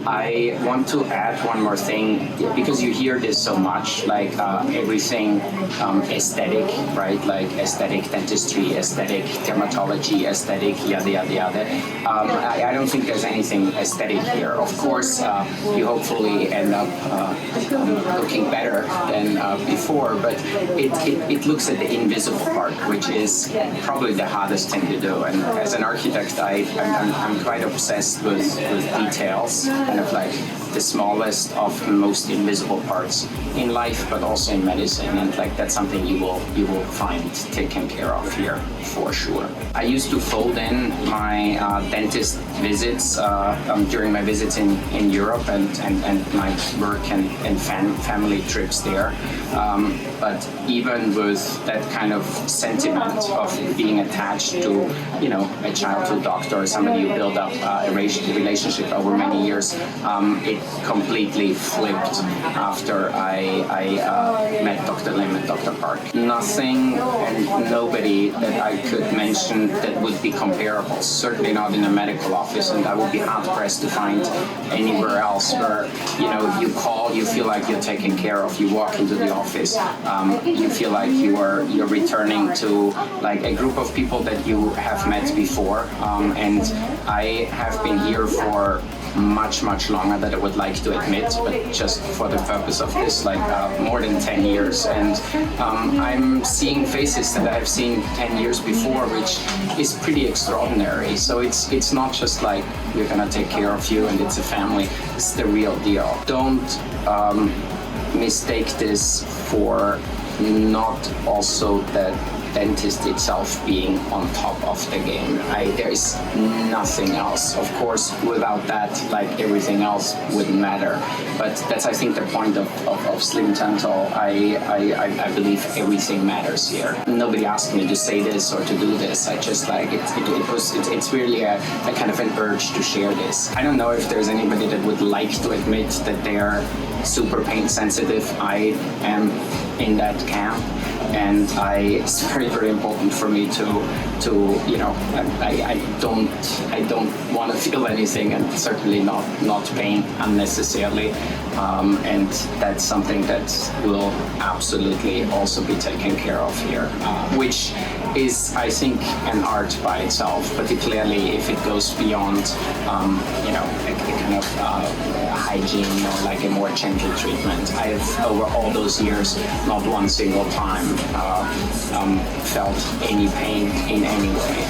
I want to add one more thing, because you hear this so much, like everything aesthetic, right? Like aesthetic dentistry, aesthetic dermatology, aesthetic yada yada yada. I don't think there's anything aesthetic here. Of course, you hopefully end up looking better than before, but it looks at the invisible part, which is probably the hardest thing to do. And as an architect, I'm quite obsessed with details, kind of like the smallest of most invisible parts in life, but also in medicine. And like that's something you will find taken care of here for sure. I used to fold in my dentist visits during my visits in Europe and my work and family trips there. But even with that kind of sentiment of being attached to, a childhood doctor or somebody you build up a relationship over many years, it completely flipped after I met Dr. Lim and Dr. Park. Nothing and nobody that I could mention that would be comparable, certainly not in a medical office, and I would be hard-pressed to find anywhere else where, you call, you feel like you're taken care of, you walk into the office, you feel like you're returning to like a group of people that you have met before, and I have been here for much longer than I would like to admit, but just for the purpose of this, like more than 10 years, and I'm seeing faces that I've seen 10 years before, which is pretty extraordinary. So it's not just like we're gonna take care of you and it's a family, it's the real deal. Don't mistake this for not like the dentist itself being on top of the game. There is nothing else. Of course, without that, like everything else wouldn't matter. But that's, I think, the point of Slim Dental. I believe everything matters here. Nobody asked me to say this or to do this. I just like it's really a kind of an urge to share this. I don't know if there's anybody that would like to admit that they are super pain sensitive. I am in that camp. And it's very important for me to I don't want to feel anything, and certainly not pain unnecessarily. And that's something that will absolutely also be taken care of here, which is, I think, an art by itself, particularly if it goes beyond, a kind of hygiene or like a more gentle treatment. I've, over all those years, not one single time felt any pain in any way.